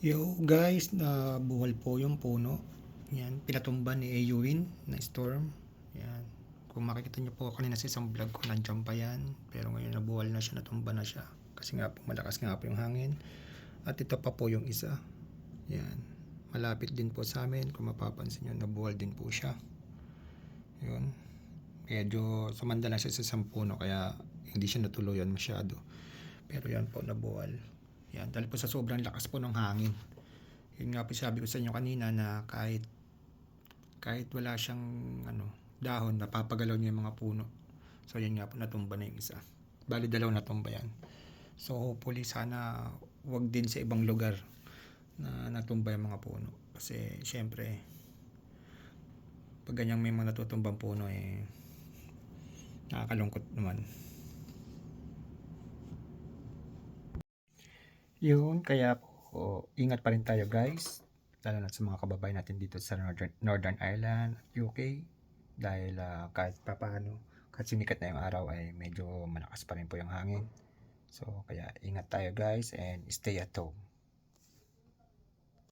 Yo guys, nabuwal po yung puno. Yan, pinatumba ni Eyuin na storm. Yan. Kung makikita niyo po kanina sa isang vlog ko, nandiyan pa yan. Pero ngayon nabuwal na siya, natumba na siya. Kasi nga po, malakas nga po yung hangin. At ito pa po yung isa. Yan. Malapit din po sa amin. Kung mapapansin nyo, nabuwal din po siya. Yun. Medyo sumanda lang siya sa isang puno, kaya hindi siya natuluyan masyado. Pero yan po, nabuwal. Yan, dahil po sa sobrang lakas po ng hangin. Yun nga po sabi ko sa inyo kanina na kahit wala siyang dahon, napapagalaw niya yung mga puno. So yun nga po, natumba na yung isa. Bali dalawa natumba yan. So hopefully sana wag din sa ibang lugar na natumba yung mga puno. Kasi syempre, pag ganyang may mga natutumbang puno nakakalungkot naman. Yun, kaya po, ingat pa rin tayo guys, lalo na sa mga kababayan natin dito sa Northern Ireland, UK, dahil kahit papaano, kahit sumikat na yung araw ay medyo malakas pa rin po yung hangin. So, kaya ingat tayo guys and stay at home.